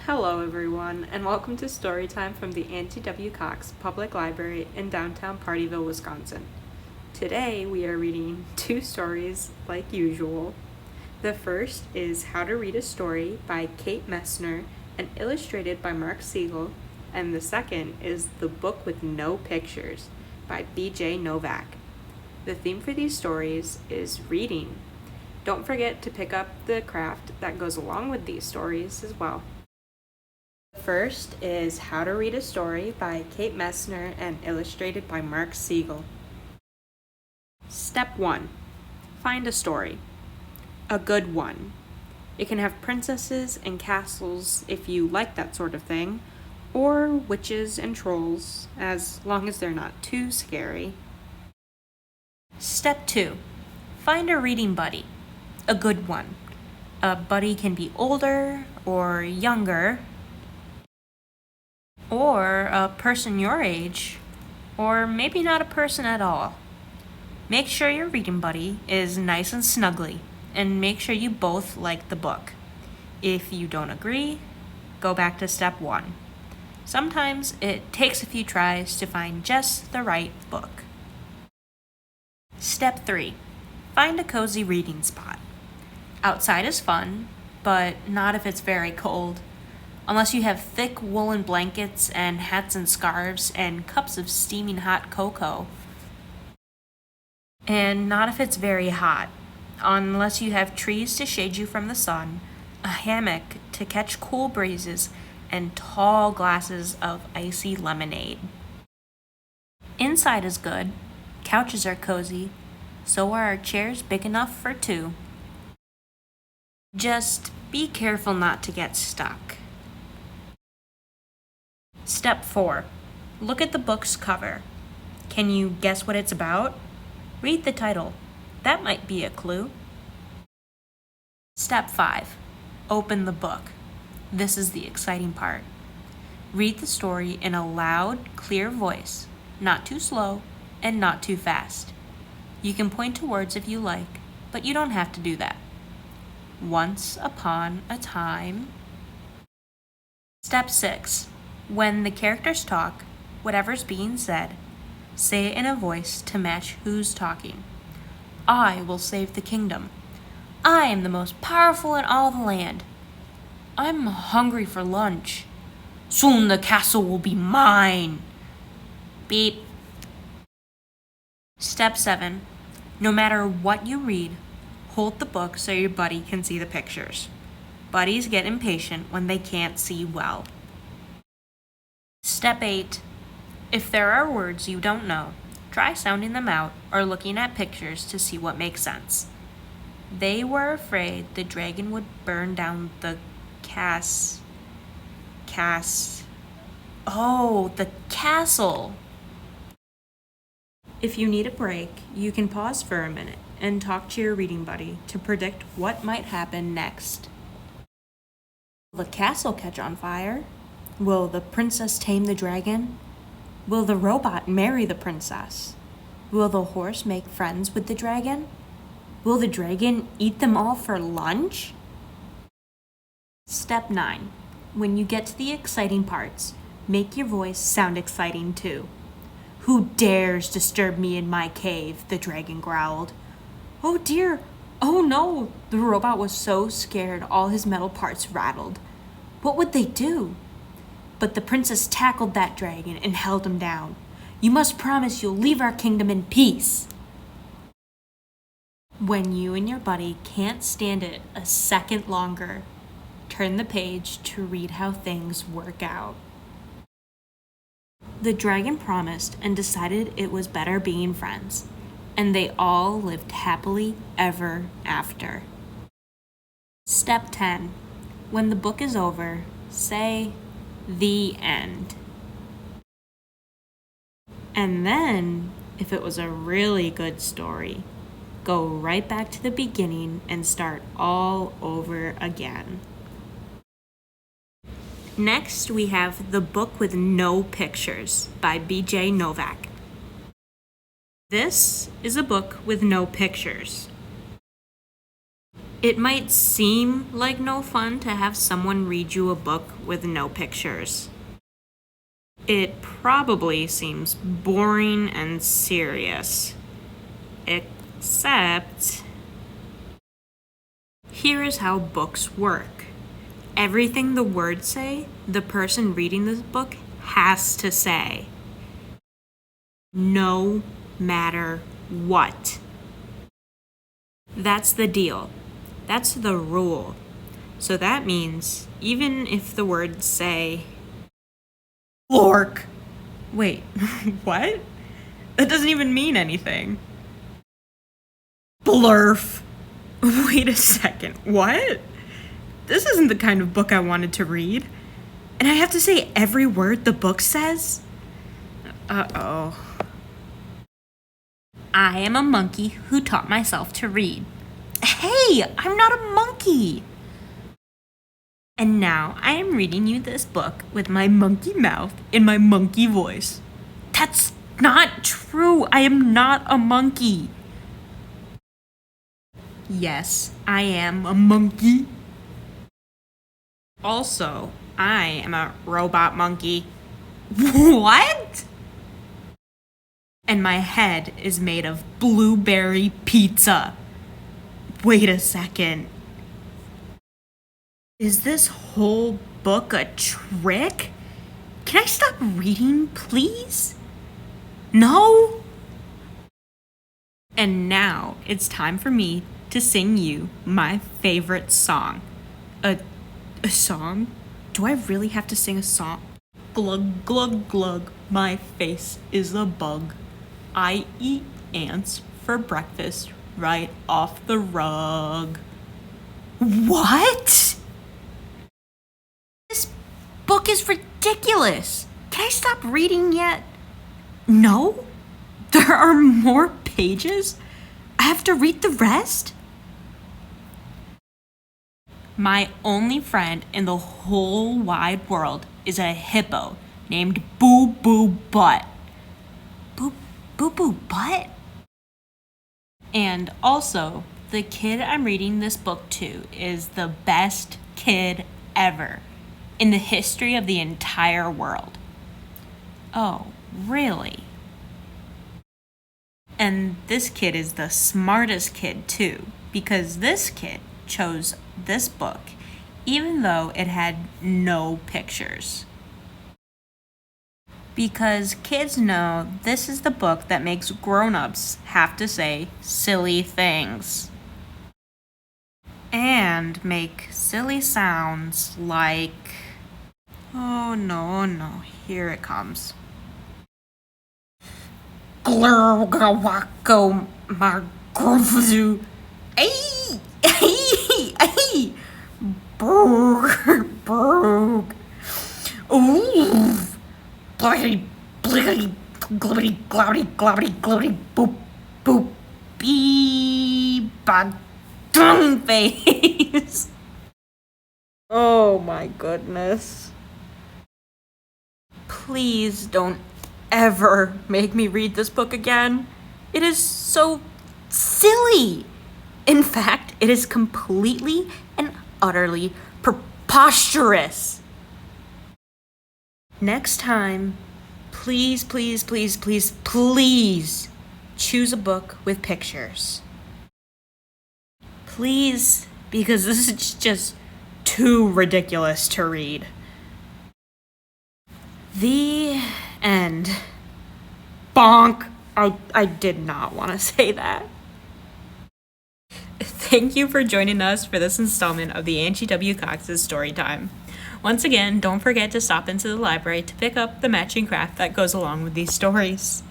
Hello everyone, and welcome to Storytime from the Auntie W. Cox Public Library in downtown Partyville, Wisconsin. Today we are reading two stories like usual. The first is How to Read a Story by Kate Messner and illustrated by Mark Siegel, and the second is The Book with No Pictures by BJ Novak. The theme for these stories is reading. Don't forget to pick up the craft that goes along with these stories as well. The first is How to Read a Story by Kate Messner and illustrated by Mark Siegel. Step 1. Find a story. A good one. It can have princesses and castles if you like that sort of thing, or witches and trolls, as long as they're not too scary. Step 2. Find a reading buddy. A good one. A buddy can be older or younger, or a person your age, or maybe not a person at all. Make sure your reading buddy is nice and snuggly, and make sure you both like the book. If you don't agree, go back to step 1. Sometimes it takes a few tries to find just the right book. Step 3. Find a cozy reading spot. Outside is fun, but not if it's very cold. Unless you have thick woolen blankets and hats and scarves and cups of steaming hot cocoa. And not if it's very hot. Unless you have trees to shade you from the sun, a hammock to catch cool breezes, and tall glasses of icy lemonade. Inside is good. Couches are cozy. So are our chairs big enough for 2. Just be careful not to get stuck. Step 4. Look at the book's cover. Can you guess what it's about? Read the title. That might be a clue. Step 5. Open the book. This is the exciting part. Read the story in a loud, clear voice, not too slow and not too fast. You can point to words if you like, but you don't have to do that. Once upon a time. Step 6. When the characters talk, whatever's being said, say it in a voice to match who's talking. I will save the kingdom. I am the most powerful in all the land. I'm hungry for lunch. Soon the castle will be mine. Beep. Step 7. No matter what you read, hold the book so your buddy can see the pictures. Buddies get impatient when they can't see well. Step 8. If there are words you don't know, try sounding them out or looking at pictures to see what makes sense. They were afraid the dragon would burn down the the castle. If you need a break, you can pause for a minute and talk to your reading buddy to predict what might happen next. Will the castle catch on fire? Will the princess tame the dragon? Will the robot marry the princess? Will the horse make friends with the dragon? Will the dragon eat them all for lunch? Step 9. When you get to the exciting parts, make your voice sound exciting too. Who dares disturb me in my cave? The dragon growled. Oh dear! Oh no! The robot was so scared all his metal parts rattled. What would they do? But the princess tackled that dragon and held him down. You must promise you'll leave our kingdom in peace. When you and your buddy can't stand it a second longer, turn the page to read how things work out. The dragon promised and decided it was better being friends, and they all lived happily ever after. Step 10. When the book is over, say, the end. And then, if it was a really good story, go right back to the beginning and start all over again. Next, we have The Book with No Pictures by BJ Novak. This is a book with no pictures. It might seem like no fun to have someone read you a book with no pictures. It probably seems boring and serious. Except, here is how books work. Everything the words say, the person reading this book has to say. No matter what. That's the deal. That's the rule. So that means even if the words say, Lork. Wait, what? That doesn't even mean anything. Blurf. Wait a second, what? This isn't the kind of book I wanted to read. And I have to say every word the book says? Uh-oh. I am a monkey who taught myself to read. Hey, I'm not a monkey! And now I am reading you this book with my monkey mouth in my monkey voice. That's not true. I am not a monkey. Yes, I am a monkey. Also, I am a robot monkey. What? And my head is made of blueberry pizza. Wait a second. Is this whole book a trick? Can I stop reading, please? No? And now it's time for me to sing you my favorite song. A song? Do I really have to sing a song? Glug, glug, glug, my face is a bug. I eat ants for breakfast right off the rug. What? This book is ridiculous. Can I stop reading yet? No? There are more pages? I have to read the rest? My only friend in the whole wide world is a hippo named Boo Boo Butt. Boo Boo Butt? And also, the kid I'm reading this book to is the best kid ever in the history of the entire world. Oh, really? And this kid is the smartest kid too, because this kid chose this book even though it had no pictures. Because kids know this is the book that makes grown-ups have to say silly things. And make silly sounds like... Oh no, here it comes. Glurgawako margrufu. Ay! Brrrr. Ooh! Bliggity, bliggity, glibbity, globbity, globbity, globbity, boop, boop, bee, bad, dung face. Oh my goodness. Please don't ever make me read this book again. It is so silly. In fact, it is completely and utterly preposterous. Next time, please choose a book with pictures. Please, because this is just too ridiculous to read. The end. Bonk! I did not want to say that. Thank you for joining us for this installment of the Angie W. Cox's Story Time. Once again, don't forget to stop into the library to pick up the matching craft that goes along with these stories.